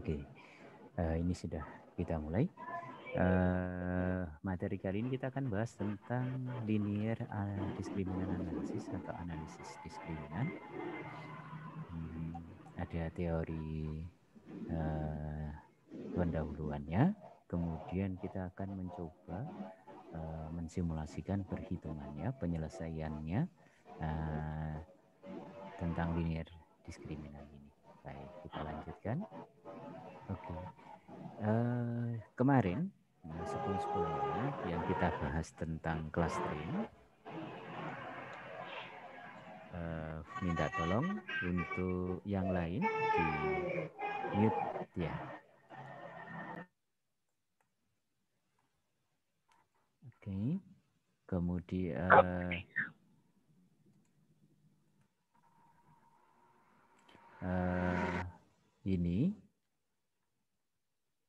Oke, ini sudah kita mulai. Materi kali ini kita akan bahas tentang linear diskriminan analisis atau analisis diskriminan. Ada teori pendahuluannya, kemudian kita akan mencoba mensimulasikan perhitungannya, penyelesaiannya tentang linear diskriminan ini. Baik, kita lanjutkan. Oke. Kemarin sebelum-sebelumnya yang kita bahas tentang clustering, minta tolong untuk yang lain di mute ya. Oke. Kemudian ini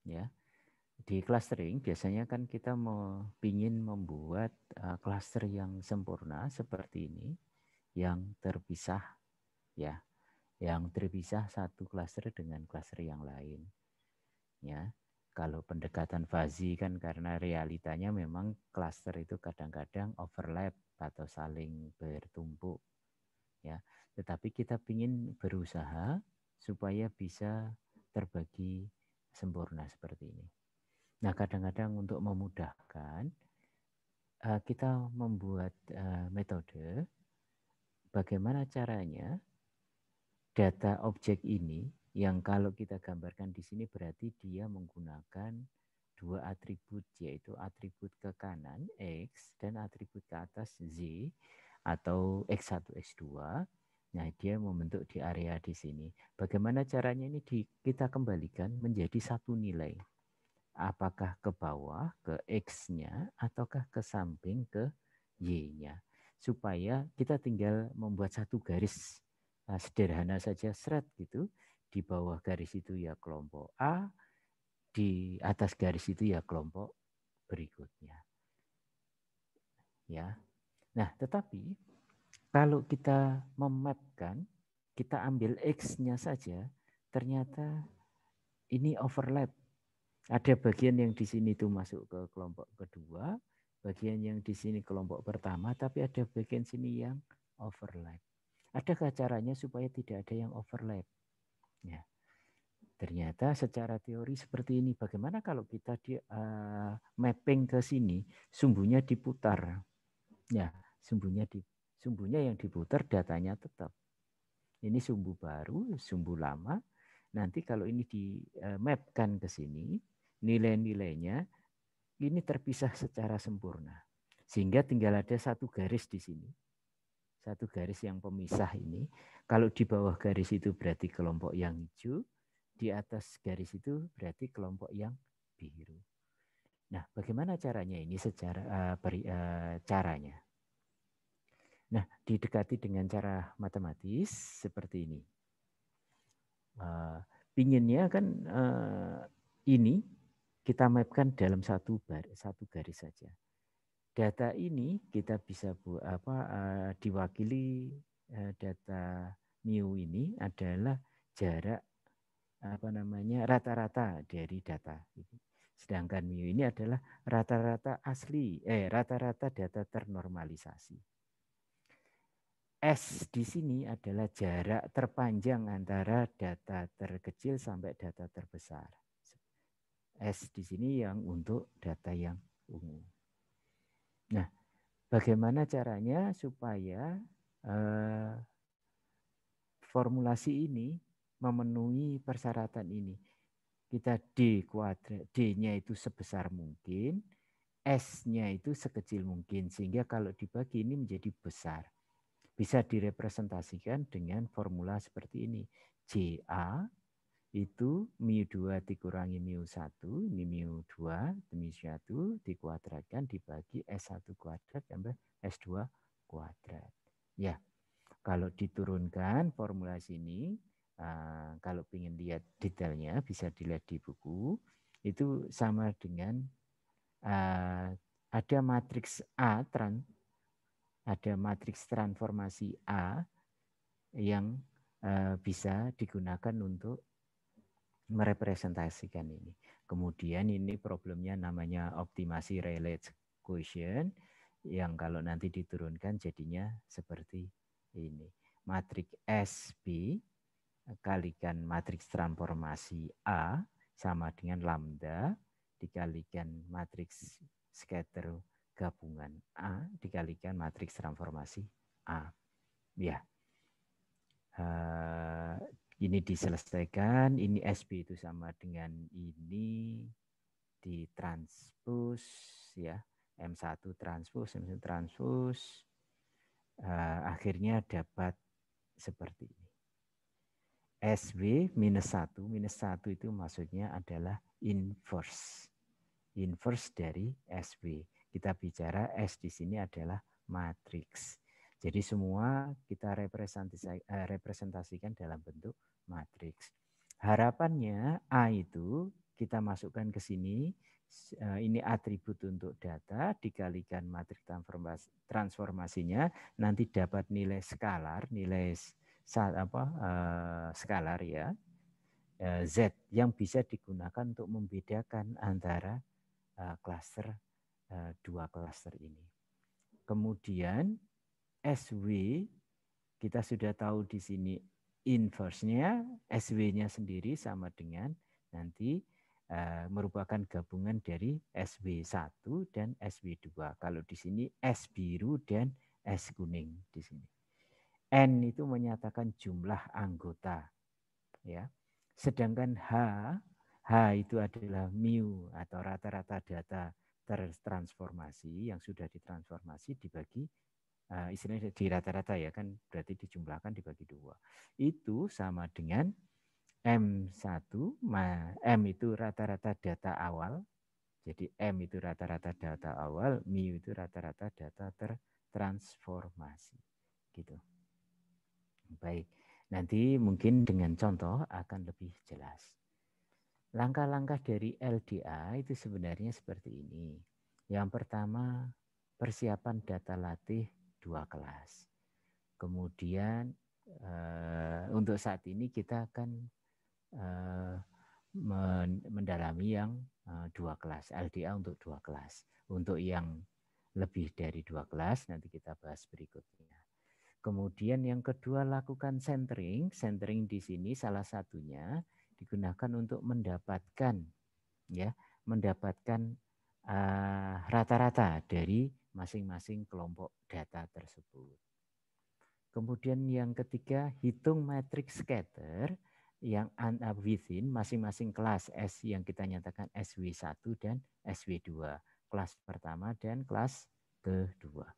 ya. Di clustering biasanya kan kita ingin membuat cluster yang sempurna seperti ini, yang terpisah ya, yang terpisah satu cluster dengan cluster yang lain. Ya, kalau pendekatan fuzzy kan karena realitanya memang cluster itu kadang-kadang overlap atau saling bertumpuk. Ya, tetapi kita ingin berusaha supaya bisa terbagi sempurna seperti ini. Nah, kadang-kadang untuk memudahkan, kita membuat metode bagaimana caranya data objek ini yang kalau kita gambarkan di sini berarti dia menggunakan dua atribut, yaitu atribut ke kanan X dan atribut ke atas Z atau X1, X2. Nah, dia membentuk di area di sini. Bagaimana caranya ini kita kembalikan menjadi satu nilai. Apakah ke bawah, ke X-nya, ataukah ke samping, ke Y-nya. Supaya kita tinggal membuat satu garis sederhana saja, seret gitu. Di bawah garis itu ya kelompok A, di atas garis itu ya kelompok berikutnya. Ya. Nah, tetapi kalau kita memapkan, kita ambil X-nya saja, ternyata ini overlap. Ada bagian yang di sini itu masuk ke kelompok kedua, bagian yang di sini kelompok pertama, tapi ada bagian sini yang overlap. Adakah caranya supaya tidak ada yang overlap? Ya. Ternyata secara teori seperti ini. Bagaimana kalau kita mapping ke sini, sumbunya diputar? Ya, sumbunya yang diputar datanya tetap. Ini sumbu baru, sumbu lama. Nanti kalau ini di mapkan ke sini, nilai-nilainya ini terpisah secara sempurna. Sehingga tinggal ada satu garis di sini. Satu garis yang pemisah ini. Kalau di bawah garis itu berarti kelompok yang hijau, di atas garis itu berarti kelompok yang biru. Nah, bagaimana caranya ini secara caranya? Nah, didekati dengan cara matematis seperti ini. Pinginnya kan ini kita mapkan dalam satu garis saja. Data ini kita bisa diwakili data mu ini adalah jarak rata-rata dari data. Sedangkan mu ini adalah rata-rata rata-rata data ternormalisasi. S di sini adalah jarak terpanjang antara data terkecil sampai data terbesar. S di sini yang untuk data yang ungu. Nah, bagaimana caranya supaya formulasi ini memenuhi persyaratan ini? Kita D-nya itu sebesar mungkin, S-nya itu sekecil mungkin, sehingga kalau dibagi ini menjadi besar. Bisa direpresentasikan dengan formula seperti ini. JA itu mu2 dikurangi mu1, ini mu2, mu1 dikuadratkan dibagi S1 kuadrat tambah S2 kuadrat. Ya, kalau diturunkan formula sini, kalau ingin lihat detailnya bisa dilihat di buku, itu sama dengan ada matriks A ada matriks transformasi A yang bisa digunakan untuk merepresentasikan ini. Kemudian ini problemnya namanya optimasi Rayleigh quotient yang kalau nanti diturunkan jadinya seperti ini. Matriks SB kalikan matriks transformasi A sama dengan lambda dikalikan matriks scatter gabungan A dikalikan matriks transformasi A. Ya. Ini diselesaikan, ini SB itu sama dengan ini ditranspos ya, M1 transpos, M1 transpos, akhirnya dapat seperti ini. SW minus 1 itu maksudnya adalah inverse. Inverse dari SW. Kita bicara S di sini adalah matriks. Jadi semua kita representasikan dalam bentuk matriks. Harapannya A itu kita masukkan ke sini, ini atribut untuk data, dikalikan matriks transformasinya, nanti dapat nilai skalar, nilai skalar ya, Z yang bisa digunakan untuk membedakan antara klaster dua klaster ini. Kemudian SW kita sudah tahu di sini inverse-nya, SW-nya sendiri sama dengan nanti merupakan gabungan dari SW1 dan SW2. Kalau di sini S biru dan S kuning di sini. N itu menyatakan jumlah anggota ya. Sedangkan H itu adalah mu atau rata-rata data tertransformasi yang sudah ditransformasi dibagi istilahnya di rata-rata ya kan berarti dijumlahkan dibagi 2. Itu sama dengan M1, M itu rata-rata data awal. Jadi M itu rata-rata data awal, mu itu rata-rata data tertransformasi. Gitu. Baik, nanti mungkin dengan contoh akan lebih jelas. Langkah-langkah dari LDA itu sebenarnya seperti ini. Yang pertama, persiapan data latih 2 kelas. Kemudian untuk saat ini kita akan mendalami yang 2 kelas, LDA untuk 2 kelas. Untuk yang lebih dari 2 kelas nanti kita bahas berikutnya. Kemudian yang kedua lakukan centering. Centering di sini salah satunya digunakan untuk mendapatkan rata-rata dari masing-masing kelompok data tersebut. Kemudian yang ketiga hitung matriks scatter yang within masing-masing kelas S yang kita nyatakan SW1 dan SW2. Kelas pertama dan kelas kedua.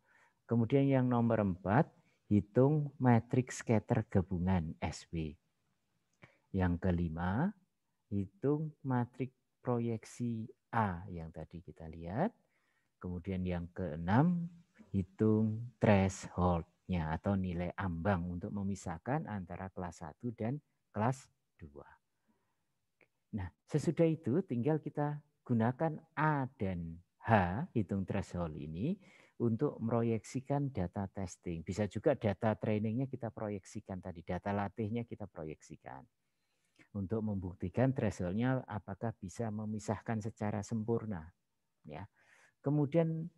Kemudian yang nomor 4 hitung matriks scatter gabungan SW. Yang kelima, hitung matriks proyeksi A yang tadi kita lihat. Kemudian yang keenam, hitung threshold-nya atau nilai ambang untuk memisahkan antara kelas 1 dan kelas 2. Nah, sesudah itu tinggal kita gunakan A dan H, hitung threshold ini, untuk meproyeksikan data testing. Bisa juga data trainingnya kita proyeksikan tadi, data latihnya kita proyeksikan. Untuk membuktikan thresholdnya apakah bisa memisahkan secara sempurna. Ya. Kemudian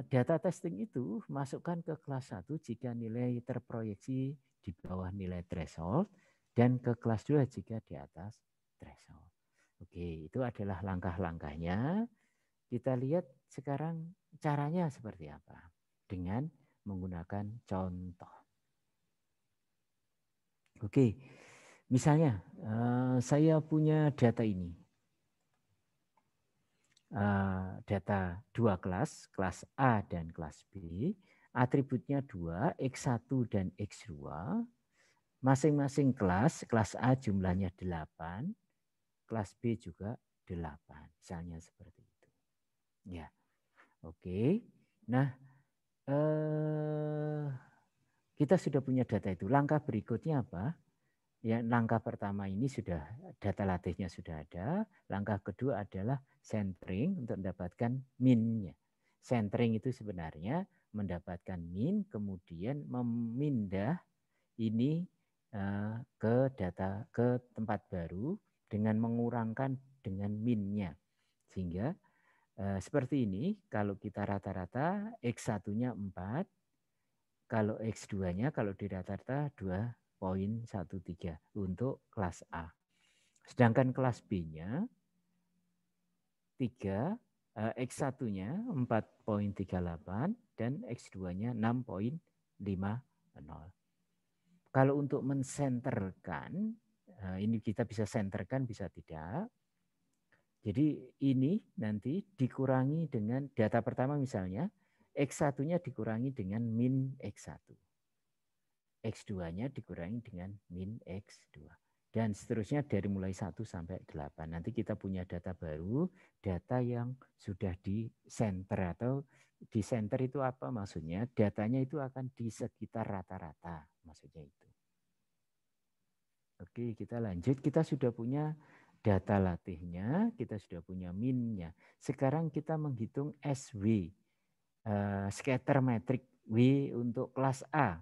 data testing itu masukkan ke kelas 1 jika nilai terproyeksi di bawah nilai threshold dan ke kelas 2 jika di atas threshold. Oke, itu adalah langkah-langkahnya. Kita lihat sekarang caranya seperti apa dengan menggunakan contoh. Oke, misalnya saya punya data ini. Data 2 kelas A dan kelas B, atributnya 2, X1 dan X2. Masing-masing kelas A jumlahnya 8, kelas B juga 8, misalnya seperti itu. Ya, oke. Nah, kita sudah punya data itu. Langkah berikutnya apa? Ya, langkah pertama ini sudah data latihnya sudah ada. Langkah kedua adalah centering untuk mendapatkan min-nya. Centering itu sebenarnya mendapatkan min, kemudian memindah ini ke tempat baru dengan mengurangkan dengan min-nya. Sehingga seperti ini, kalau kita rata-rata X1-nya 4, kalau X2-nya kalau di rata-rata 2,13 untuk kelas A. Sedangkan kelas B-nya 3, X1-nya 4,38 dan X2-nya 6,50. Kalau untuk mensenterkan, ini kita bisa senterkan, bisa tidak. Jadi ini nanti dikurangi dengan data pertama misalnya, X1-nya dikurangi dengan min X1. X2-nya dikurangi dengan min X2. Dan seterusnya dari mulai 1 sampai 8. Nanti kita punya data baru, data yang sudah di center atau di center itu apa maksudnya? Datanya itu akan di sekitar rata-rata, maksudnya itu. Oke, kita lanjut. Kita sudah punya data latihnya, kita sudah punya min-nya. Sekarang kita menghitung SW, scatter metric W untuk kelas A.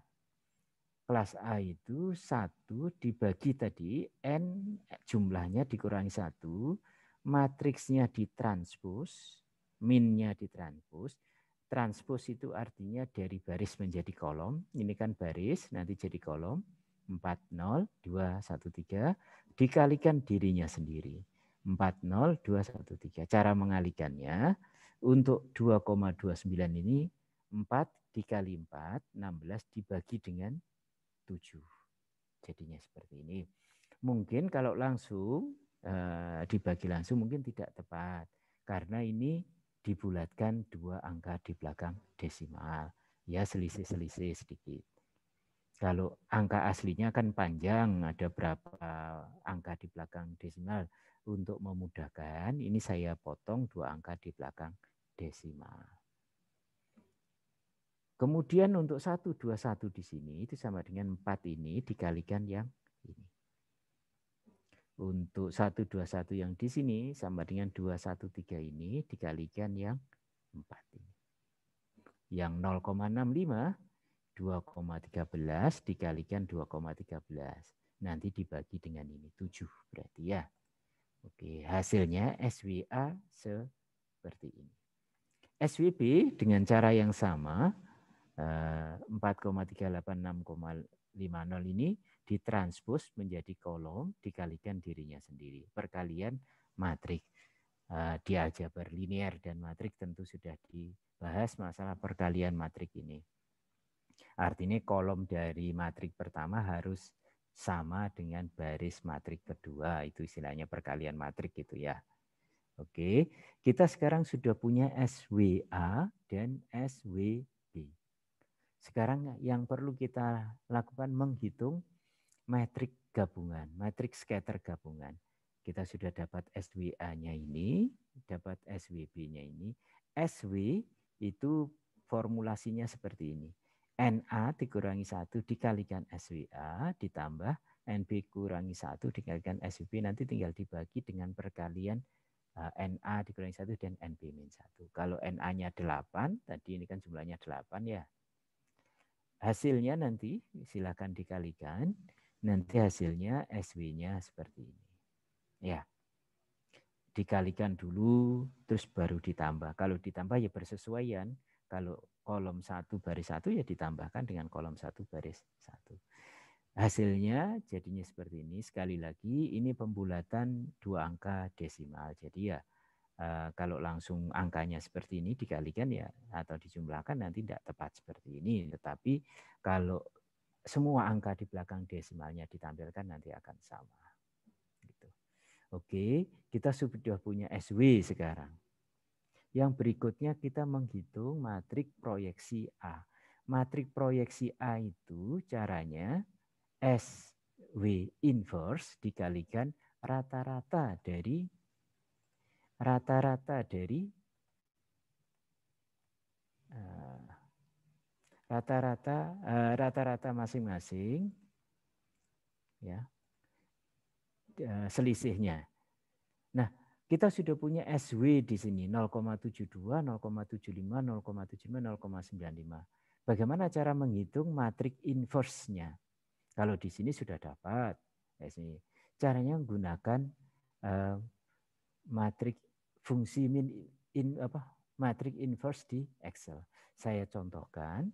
Kelas A itu 1 dibagi tadi, N jumlahnya dikurangi 1, matriksnya ditranspos, min-nya ditranspos. Transpos itu artinya dari baris menjadi kolom. Ini kan baris, nanti jadi kolom. 40, 213, dikalikan dirinya sendiri. 40, 213. Cara mengalikannya, untuk 2,29 ini, 4 dikali 4, 16 dibagi dengan 7. Jadinya seperti ini. Mungkin kalau langsung dibagi langsung mungkin tidak tepat. Karena ini dibulatkan 2 angka di belakang desimal. Ya selisih-selisih sedikit. Kalau angka aslinya kan panjang, ada berapa angka di belakang desimal. Untuk memudahkan, ini saya potong 2 angka di belakang desimal. Kemudian untuk 121 di sini itu sama dengan 4 ini dikalikan yang ini. Untuk 121 yang di sini sama dengan 213 ini dikalikan yang 4 ini. Yang 0,65 2,13 dikalikan 2,13. Nanti dibagi dengan ini 7 berarti ya. Oke, hasilnya SWA seperti ini. SWB dengan cara yang sama 4,386,50 ini ditranspos menjadi kolom dikalikan dirinya sendiri. Perkalian matrik. Di aljabar linear dan matrik tentu sudah dibahas masalah perkalian matrik ini. Artinya kolom dari matrik pertama harus sama dengan baris matrik kedua. Itu istilahnya perkalian matrik gitu ya. Oke, kita sekarang sudah punya SWA dan SWB. Sekarang yang perlu kita lakukan menghitung metrik gabungan, metrik scatter gabungan. Kita sudah dapat SWA-nya ini, dapat SWB-nya ini. SW itu formulasinya seperti ini. NA dikurangi 1 dikalikan SWA ditambah NB kurangi 1 dikalikan SWB, nanti tinggal dibagi dengan perkalian NA dikurangi 1 dan NB min 1. Kalau NA-nya 8, tadi ini kan jumlahnya 8 ya. Hasilnya nanti silakan dikalikan, nanti hasilnya SW-nya seperti ini. Ya, dikalikan dulu, terus baru ditambah. Kalau ditambah ya bersesuaian. Kalau kolom 1 baris 1 ya ditambahkan dengan kolom 1 baris 1. Hasilnya jadinya seperti ini. Sekali lagi ini pembulatan 2 angka desimal. Jadi ya kalau langsung angkanya seperti ini dikalikan ya atau dijumlahkan nanti tidak tepat seperti ini. Tetapi kalau semua angka di belakang desimalnya ditampilkan nanti akan sama. Gitu. Oke, kita sudah punya SW sekarang. Yang berikutnya kita menghitung matrik proyeksi A. Matrik proyeksi A itu caranya SW inverse dikalikan rata-rata dari rata-rata masing-masing ya selisihnya. Nah, kita sudah punya SW di sini 0,72, 0,75, 0,75, 0,95. Bagaimana cara menghitung matrik inverse-nya? Kalau di sini sudah dapat. Caranya menggunakan matrik fungsi matrik inverse di Excel. Saya contohkan.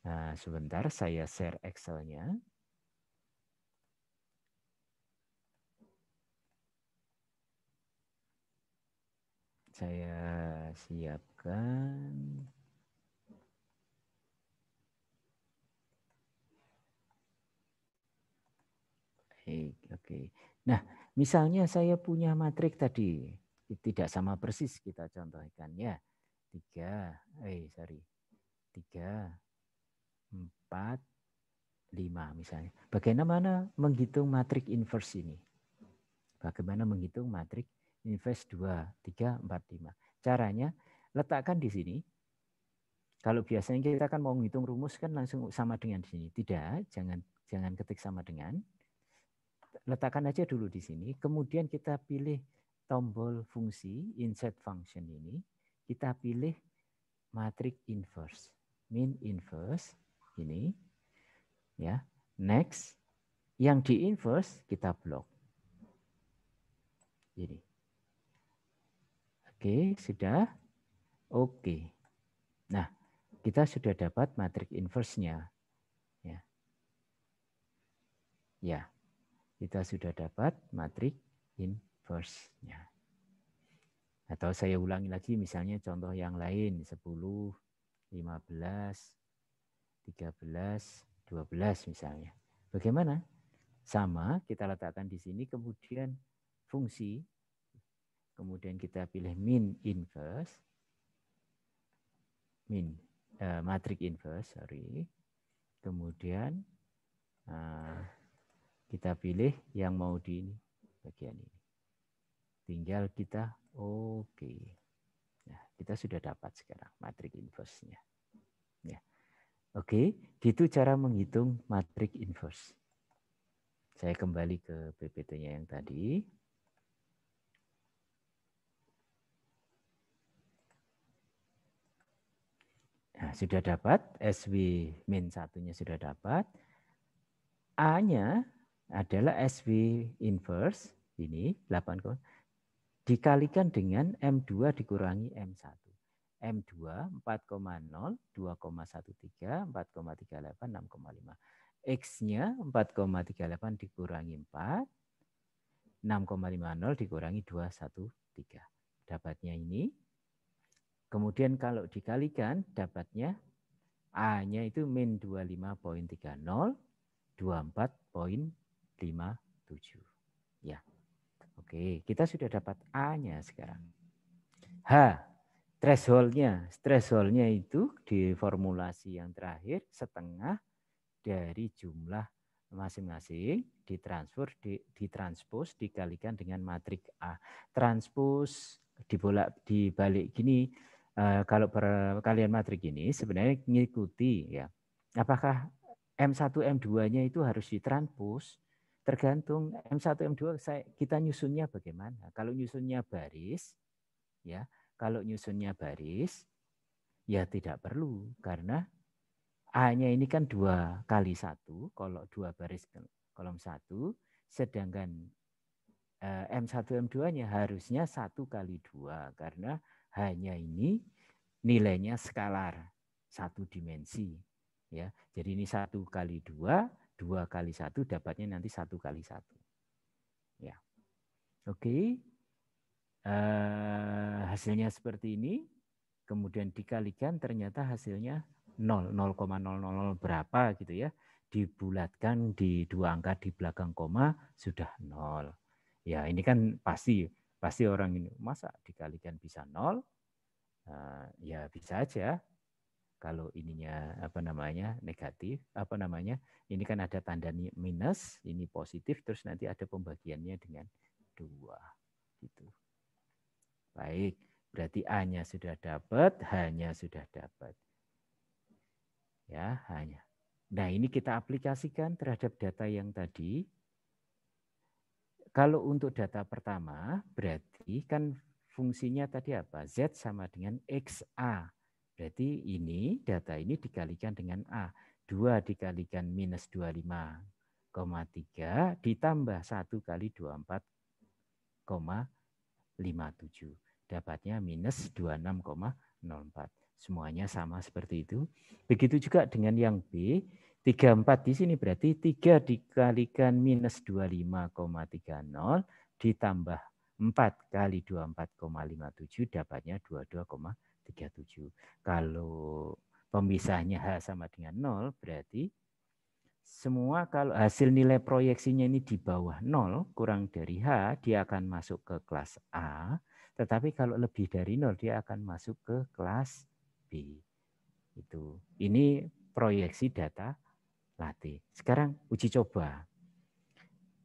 Nah, sebentar saya share Excel-nya. Saya siapkan. Oke. Nah, misalnya saya punya matrik tadi, tidak sama persis kita contohkan ya. 3, 4, 5 misalnya. Bagaimana menghitung matrik inverse ini? Bagaimana menghitung matrik inverse 2, 3, 4, 5? Caranya, letakkan di sini. Kalau biasanya kita kan mau menghitung rumus kan langsung sama dengan di sini. Tidak, jangan ketik sama dengan. Letakkan aja dulu di sini. Kemudian kita pilih tombol fungsi insert function ini. Kita pilih matrik inverse, min inverse ini, ya. Next, yang di inverse kita blok. Ini. Oke, sudah. Oke. Nah, kita sudah dapat matrik inverse-nya. Ya. Ya. Kita sudah dapat matrik inverse-nya. Atau saya ulangi lagi misalnya contoh yang lain 10, 15, 13, 12 misalnya. Bagaimana? Sama, kita letakkan di sini kemudian fungsi, kemudian kita pilih min inverse, matrik inverse, kemudian kita pilih yang mau di bagian ini. Tinggal kita oke. Nah, kita sudah dapat sekarang matrik inverse-nya. Ya. Oke, gitu cara menghitung matrik inverse. Saya kembali ke PPT-nya yang tadi. Nah, sudah dapat, SW min 1-nya sudah dapat. A-nya adalah SW inverse, ini 8, dikalikan dengan M2 dikurangi M1. M2 4,0, 2,13, 4,38, 6,5. X-nya 4,38 dikurangi 4, 6,50 dikurangi 213. Dapatnya ini. Kemudian kalau dikalikan dapatnya A-nya itu min 25,30, 24,57. Ya. Oke, kita sudah dapat A-nya sekarang. H, threshold-nya. Threshold-nya itu di formulasi yang terakhir setengah dari jumlah masing-masing ditranspos dikalikan dengan matrik A. Transpos dibalik gini, kalau perkalian matrik ini sebenarnya mengikuti ya. Apakah M1 M2-nya itu harus ditranspos? Tergantung M1 M2 kita nyusunnya bagaimana. Kalau nyusunnya baris ya, kalau nyusunnya baris ya tidak perlu karena A-nya ini kan 2 kali 1, kalau 2 baris kolom 1, sedangkan M1 M2-nya harusnya 1 kali 2 karena hanya ini nilainya skalar, 1 dimensi. Ya, jadi ini 1 kali 2, 2 kali 1 dapatnya nanti 1 kali 1. Ya. Oke. Hasilnya seperti ini, kemudian dikalikan ternyata hasilnya 0,000 berapa gitu ya, dibulatkan di 2 angka di belakang koma sudah 0. Ya ini kan pasti orang ini masa dikalikan bisa 0, ya bisa aja. Kalau ininya negatif, ini kan ada tanda minus, ini positif, terus nanti ada pembagiannya dengan 2 gitu. Baik, berarti A-nya sudah dapat, H-nya sudah dapat. Ya, hanya. Nah, ini kita aplikasikan terhadap data yang tadi. Kalau untuk data pertama, berarti kan fungsinya tadi apa? Z sama dengan XA. Berarti ini, data ini dikalikan dengan A. 2 dikalikan minus 25. ditambah 1 kali 24,57. Dapatnya minus 26,04. Semuanya sama seperti itu. Begitu juga dengan yang B. 34 di sini berarti 3 dikalikan minus 25,30 ditambah 4 kali 24,57 dapatnya 22,37. Kalau pemisahnya H sama dengan 0 berarti semua kalau hasil nilai proyeksinya ini di bawah 0 kurang dari H dia akan masuk ke kelas A, tetapi kalau lebih dari 0 dia akan masuk ke kelas B. Itu. Ini proyeksi data latih. Sekarang uji coba.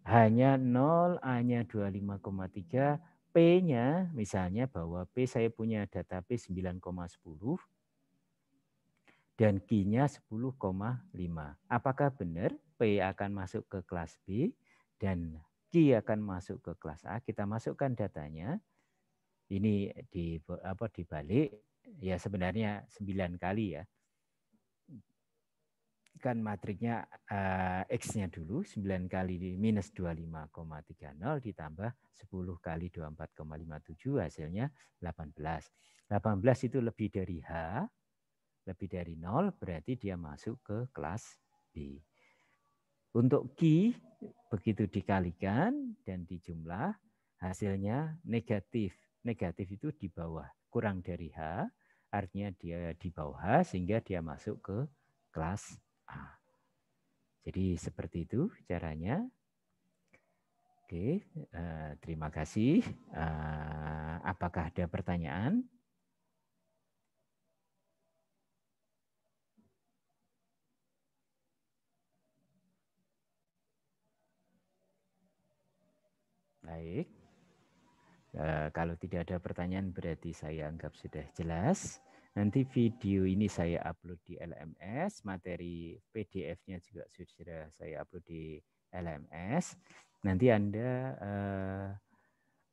Hanya 0, A-nya 25,3, P-nya misalnya bahwa P saya punya database 9,10 dan Q-nya 10,5. Apakah benar P akan masuk ke kelas B dan Q akan masuk ke kelas A? Kita masukkan datanya. Ini dibalik ya sebenarnya 9 kali ya. Kan matriknya X-nya dulu 9 kali minus 25,30 ditambah 10 kali 24,57 hasilnya 18. 18 itu lebih dari H, lebih dari 0 berarti dia masuk ke kelas B. Untuk Q begitu dikalikan dan dijumlah hasilnya negatif. Negatif itu di bawah, kurang dari H, artinya dia di bawah H sehingga dia masuk ke kelas A. Jadi seperti itu caranya. Oke, terima kasih. Apakah ada pertanyaan? Baik. Kalau tidak ada pertanyaan berarti saya anggap sudah jelas. Nanti video ini saya upload di LMS, materi PDF-nya juga sudah saya upload di LMS. Nanti Anda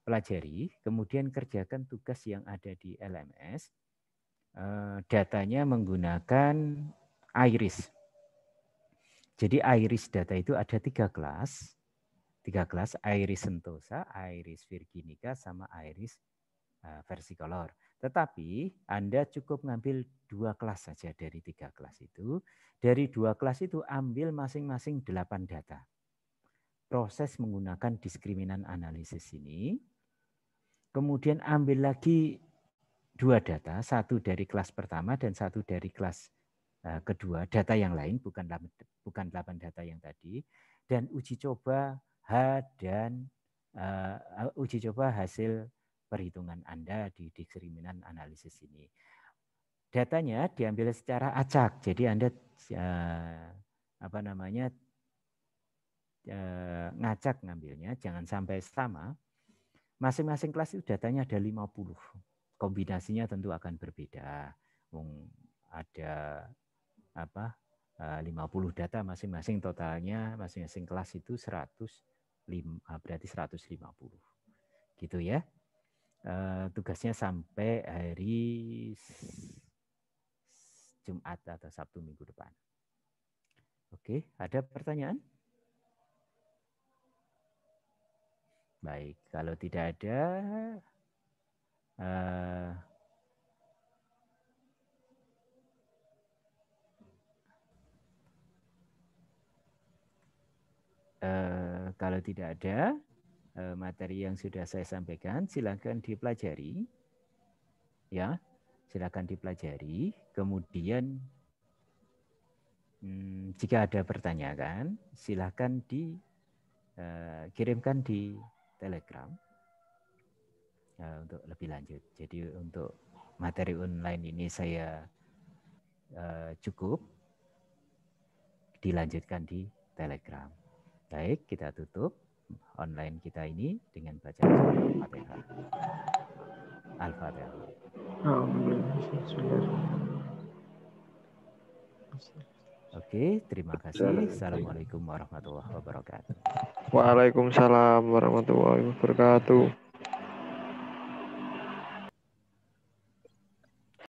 pelajari, kemudian kerjakan tugas yang ada di LMS. Datanya menggunakan iris. Jadi iris data itu ada 3 kelas. 3 kelas, iris sentosa, iris virginica, sama iris versicolor. Tetapi Anda cukup ngambil 2 kelas saja dari 3 kelas itu. Dari 2 kelas itu ambil masing-masing 8 data. Proses menggunakan diskriminan analisis ini. Kemudian ambil lagi 2 data, satu dari kelas pertama dan satu dari kelas kedua, data yang lain, bukan 8 data yang tadi. Dan uji coba H dan uji coba hasil perhitungan Anda di diskriminan analisis ini. Datanya diambil secara acak, jadi Anda ngacak ngambilnya, jangan sampai sama. Masing-masing kelas itu datanya ada 50. Kombinasinya tentu akan berbeda. Ada 50 data masing-masing, totalnya masing-masing kelas itu 105, berarti 150. Gitu ya. Tugasnya sampai hari Jumat atau Sabtu minggu depan. Oke, ada pertanyaan? Baik, kalau tidak ada, kalau tidak ada materi yang sudah saya sampaikan, silakan dipelajari, ya, silakan dipelajari. Kemudian jika ada pertanyaan, silakan dikirimkan di Telegram untuk lebih lanjut. Jadi untuk materi online ini saya cukup, dilanjutkan di Telegram. Baik, kita tutup online kita ini dengan bacaan Al-Fatihah. Al-Fatihah. Oke, terima kasih. Assalamualaikum warahmatullahi wabarakatuh. Waalaikumsalam warahmatullahi wabarakatuh.